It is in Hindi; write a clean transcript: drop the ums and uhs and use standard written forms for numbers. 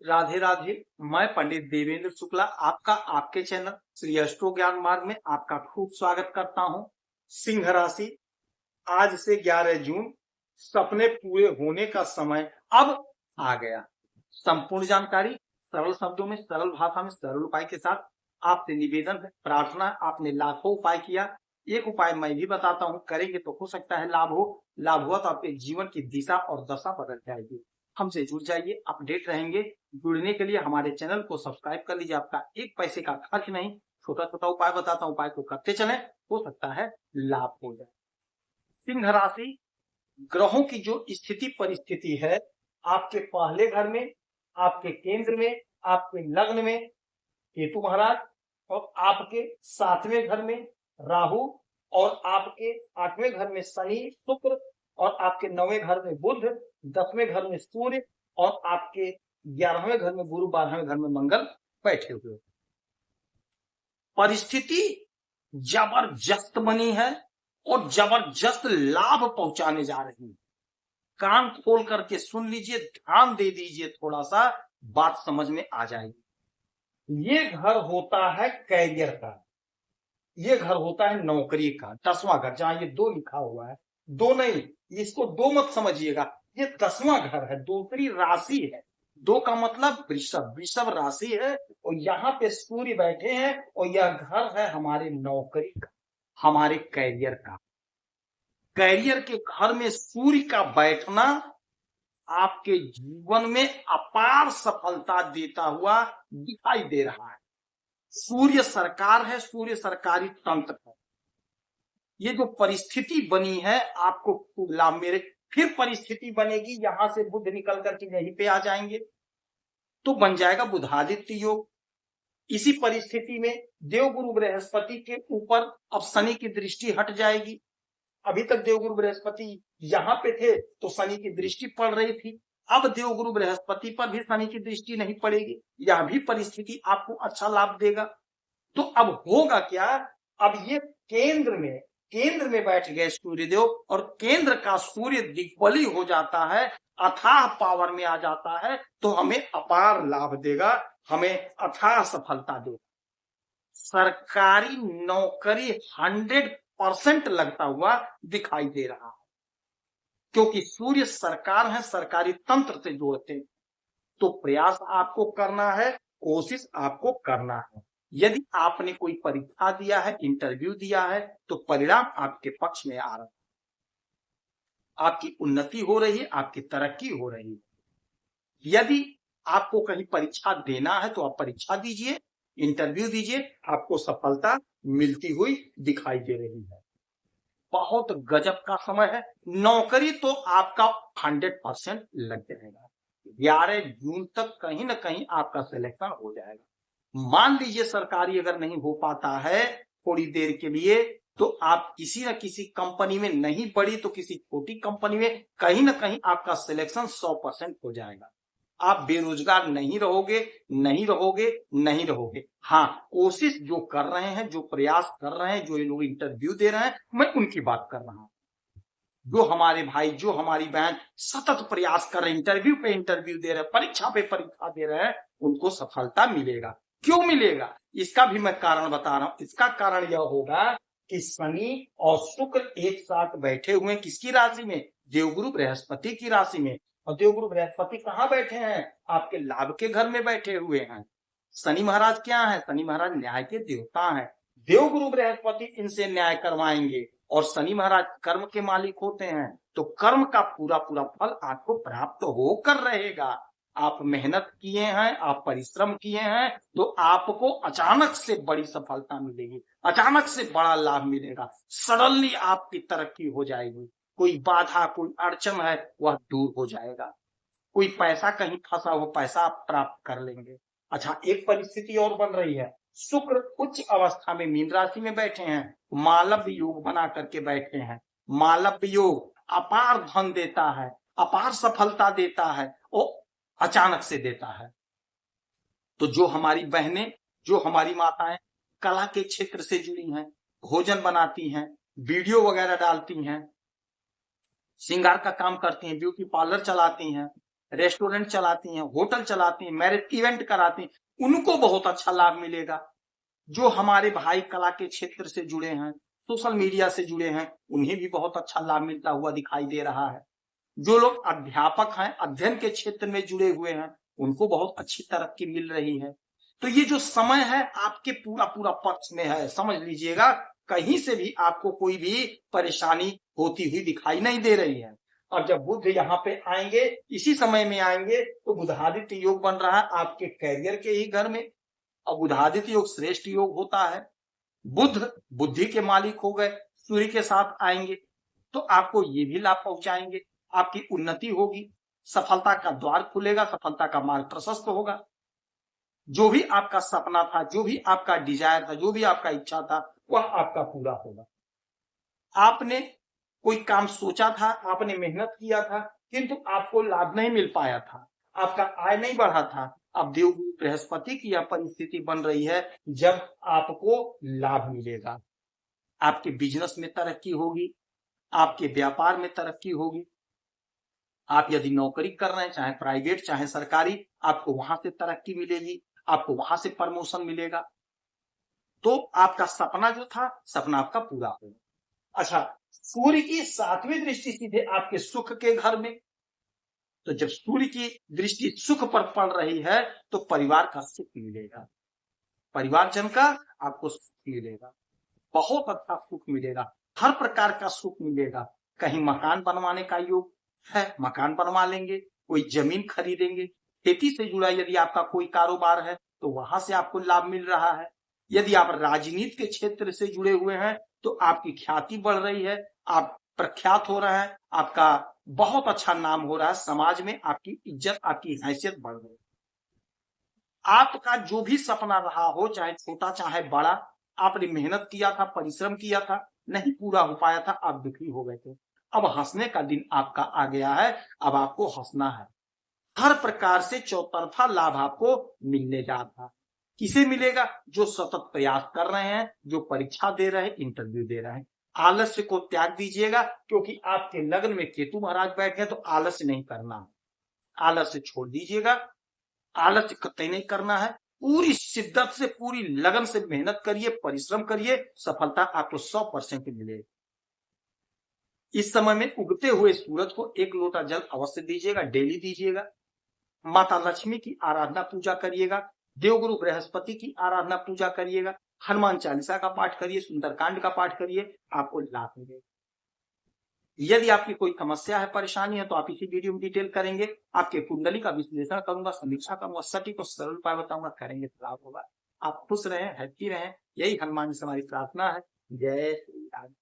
राधे राधे। मैं पंडित देवेंद्र शुक्ला आपका आपके चैनल श्री अष्टो ज्ञान मार्ग में आपका खूब स्वागत करता हूं। सिंह राशि, आज से 11 जून सपने पूरे होने का समय अब आ गया। संपूर्ण जानकारी सरल शब्दों में, सरल भाषा में, सरल उपाय के साथ आपसे निवेदन है, प्रार्थना। आपने लाखों उपाय किया, एक उपाय मैं भी बताता हूं, करेंगे तो हो सकता है लाभ हो। लाभ हुआ तो आपके जीवन की दिशा और दशा बदल जाएगी। हमसे जुड़ जाइए, अपडेट रहेंगे। जुड़ने के लिए हमारे चैनल को सब्सक्राइब कर लीजिए, आपका एक पैसे का खर्च नहीं। छोटा छोटा उपाय बताता हूं, उपाय को करते चलें, हो सकता है लाभ हो जाए। सिंह राशि, ग्रहों की जो स्थिति परिस्थिति है, आपके पहले घर में, आपके केंद्र में, आपके लग्न में केतु महाराज, और आपके 7वें घर में राहु, और आपके 8वें घर में शनि शुक्र, और आपके 9वें घर में बुध, 10वें घर में सूर्य, और आपके 11वें घर में गुरु, 12वें घर में मंगल बैठे हुए। परिस्थिति जबरदस्त बनी है और जबरदस्त लाभ पहुंचाने जा रही है। कान खोल करके सुन लीजिए, ध्यान दे दीजिए, थोड़ा सा बात समझ में आ जाएगी। ये घर होता है कैरियर का, ये घर होता है नौकरी का, 10वां घर, जहां ये 2 लिखा हुआ है, 2 नहीं, इसको 2 मत समझिएगा, ये 10वां घर है, दूसरी राशि है। 2 का मतलब वृषभ, वृषभ राशि है, और यहाँ पे सूर्य बैठे हैं, और यह घर है हमारे नौकरी का, हमारे कैरियर का। कैरियर के घर में सूर्य का बैठना आपके जीवन में अपार सफलता देता हुआ दिखाई दे रहा है। सूर्य सरकार है, सूर्य सरकारी तंत्र है। ये जो परिस्थिति बनी है आपको खूब लाभ मेरे, फिर परिस्थिति बनेगी, यहां से बुध निकल करके यहीं पे आ जाएंगे तो बन जाएगा बुधादित्य योग। इसी परिस्थिति में देवगुरु बृहस्पति के ऊपर अब शनि की दृष्टि हट जाएगी। अभी तक देवगुरु बृहस्पति यहां पे थे तो शनि की दृष्टि पड़ रही थी, अब देवगुरु बृहस्पति पर भी शनि की दृष्टि नहीं पड़ेगी। यह भी परिस्थिति आपको अच्छा लाभ देगा। तो अब होगा क्या, अब ये केंद्र में बैठ गए सूर्यदेव, और केंद्र का सूर्य दिग्बली हो जाता है, अथाह पावर में आ जाता है, तो हमें अपार लाभ देगा, हमें अथाह सफलता देगा। सरकारी नौकरी 100% लगता हुआ दिखाई दे रहा है, क्योंकि सूर्य सरकार है, सरकारी तंत्र से जोड़ते हैं। तो प्रयास आपको करना है, कोशिश आपको करना है। यदि आपने कोई परीक्षा दिया है, इंटरव्यू दिया है, तो परिणाम आपके पक्ष में आ रहा है, आपकी उन्नति हो रही है, आपकी तरक्की हो रही है। यदि आपको कहीं परीक्षा देना है तो आप परीक्षा दीजिए, इंटरव्यू दीजिए, आपको सफलता मिलती हुई दिखाई दे रही है। बहुत गजब का समय है, नौकरी तो आपका 100% लग जाएगा। 11 जून तक कहीं ना कहीं आपका सिलेक्शन हो जाएगा। मान लीजिए सरकारी अगर नहीं हो पाता है थोड़ी देर के लिए, तो आप किसी न किसी कंपनी में, नहीं पड़ी तो किसी छोटी कंपनी में कहीं ना कहीं आपका सिलेक्शन 100% हो जाएगा। आप बेरोजगार नहीं रहोगे, नहीं रहोगे, नहीं रहोगे। हाँ, कोशिश जो कर रहे हैं, जो प्रयास कर रहे हैं, जो ये लोग इंटरव्यू दे रहे हैं, मैं उनकी बात कर रहा हूं। जो हमारे भाई, जो हमारी बहन सतत प्रयास कर रहे हैं, इंटरव्यू पे इंटरव्यू दे रहे हैं, परीक्षा पे परीक्षा दे रहे हैं, उनको सफलता मिलेगा। क्यों मिलेगा, इसका भी मैं कारण बता रहा हूं। इसका कारण यह होगा कि शनि और शुक्र एक साथ बैठे हुए हैं, किसकी राशि में, देवगुरु बृहस्पति की राशि में। और देवगुरु बृहस्पति कहाँ बैठे हैं, आपके लाभ के घर में बैठे हुए हैं। शनि महाराज क्या है, शनि महाराज न्याय के देवता हैं। देवगुरु बृहस्पति इनसे न्याय करवाएंगे, और शनि महाराज कर्म के मालिक होते हैं, तो कर्म का पूरा पूरा फल आपको प्राप्त होकर रहेगा। आप मेहनत किए हैं, आप परिश्रम किए हैं, तो आपको अचानक से बड़ी सफलता मिलेगी, अचानक से बड़ा लाभ मिलेगा, सडनली आपकी तरक्की हो जाएगी। कोई बाधा, कोई अड़चन है, वह दूर हो जाएगा। कोई पैसा कहीं फंसा हो, पैसा आप प्राप्त कर लेंगे। अच्छा, एक परिस्थिति और बन रही है, शुक्र उच्च अवस्था में मीन राशि में बैठे हैं, मालव्य योग बना करके बैठे हैं। मालव्य योग अपार धन देता है, अपार सफलता देता है, और अचानक से देता है। तो जो हमारी बहनें, जो हमारी माताएं कला के क्षेत्र से जुड़ी हैं, भोजन बनाती हैं, वीडियो वगैरह डालती हैं, श्रृंगार का काम करती हैं, ब्यूटी पार्लर चलाती हैं, रेस्टोरेंट चलाती हैं, होटल चलाती हैं, मैरिज इवेंट कराती हैं, उनको बहुत अच्छा लाभ मिलेगा। जो हमारे भाई कला के क्षेत्र से जुड़े हैं, सोशल मीडिया से जुड़े हैं, उन्हें भी बहुत अच्छा लाभ मिलता हुआ दिखाई दे रहा है। जो लोग अध्यापक हैं, अध्ययन के क्षेत्र में जुड़े हुए हैं, उनको बहुत अच्छी तरक्की मिल रही है। तो ये जो समय है आपके पूरा पूरा पक्ष में है, समझ लीजिएगा, कहीं से भी आपको कोई भी परेशानी होती हुई दिखाई नहीं दे रही है। और जब बुध यहाँ पे आएंगे, इसी समय में आएंगे, तो बुधादित्य योग बन रहा है आपके कैरियर के ही घर में। और बुधादित्य योग श्रेष्ठ योग होता है। बुध बुद्धि के मालिक हो गए, सूर्य के साथ आएंगे तो आपको ये भी लाभ पहुंचाएंगे, आपकी उन्नति होगी, सफलता का द्वार खुलेगा, सफलता का मार्ग प्रशस्त होगा। जो भी आपका सपना था, जो भी आपका डिजायर था, जो भी आपका इच्छा था, वह आपका पूरा होगा। आपने कोई काम सोचा था, आपने मेहनत किया था, किंतु आपको लाभ नहीं मिल पाया था, आपका आय नहीं बढ़ा था। अब देवगुरु बृहस्पति की यह परिस्थिति बन रही है जब आपको लाभ मिलेगा। आपके बिजनेस में तरक्की होगी, आपके व्यापार में तरक्की होगी। आप यदि नौकरी कर रहे हैं, चाहे प्राइवेट चाहे सरकारी, आपको वहां से तरक्की मिलेगी, आपको वहां से प्रमोशन मिलेगा। तो आपका सपना जो था, सपना आपका पूरा होगा। अच्छा, सूर्य की 7वीं दृष्टि सीधे आपके सुख के घर में, तो जब सूर्य की दृष्टि सुख पर पड़ रही है तो परिवार का सुख मिलेगा, परिवारजन का आपको सुख मिलेगा, बहुत अच्छा सुख मिलेगा, हर प्रकार का सुख मिलेगा। कहीं मकान बनवाने का योग है, मकान बनवा लेंगे, कोई जमीन खरीदेंगे, खेती से जुड़ा यदि आपका कोई कारोबार है तो वहां से आपको लाभ मिल रहा है। यदि आप राजनीति के क्षेत्र से जुड़े हुए हैं तो आपकी ख्याति बढ़ रही है, आप प्रख्यात हो रहे हैं, आपका बहुत अच्छा नाम हो रहा है, समाज में आपकी इज्जत, आपकी हैसियत बढ़ रही है। आपका जो भी सपना रहा हो, चाहे छोटा चाहे बड़ा, आपने मेहनत किया था, परिश्रम किया था, नहीं पूरा हो पाया था, आप दुखी हो गए थे, अब हंसने का दिन आपका आ गया है, अब आपको हंसना है। हर प्रकार से चौतरफा लाभ आपको मिलने जा रहा है। किसे मिलेगा? जो सतत प्रयास कर रहे हैं, जो परीक्षा दे रहे हैं, इंटरव्यू दे रहे हैं। आलस्य को त्याग दीजिएगा, क्योंकि आपके लग्न में केतु महाराज बैठ गए, तो आलस्य नहीं करना है, आलस्य छोड़ दीजिएगा, आलस्य कतई नहीं करना है। पूरी शिद्दत से, पूरी लगन से मेहनत करिए, परिश्रम करिए, सफलता आपको 100% मिलेगी। इस समय में उगते हुए सूरज को 1 लोटा जल अवश्य दीजिएगा, डेली दीजिएगा। माता लक्ष्मी की आराधना पूजा करिएगा, देवगुरु बृहस्पति की आराधना पूजा करिएगा, हनुमान चालीसा का पाठ करिए, सुंदरकांड का पाठ करिए, आपको लाभ मिलेगा। यदि आपकी कोई समस्या है, परेशानी है, तो आप इसी वीडियो में डिटेल करेंगे, आपके कुंडली का विश्लेषण करूंगा, समीक्षा करूंगा, सटीक और सरल उपाय बताऊंगा, करेंगे तो लाभ होगा। आप खुश रहें, हैप्पी रहें, यही हनुमान जी से हमारी प्रार्थना है। जय श्री राम।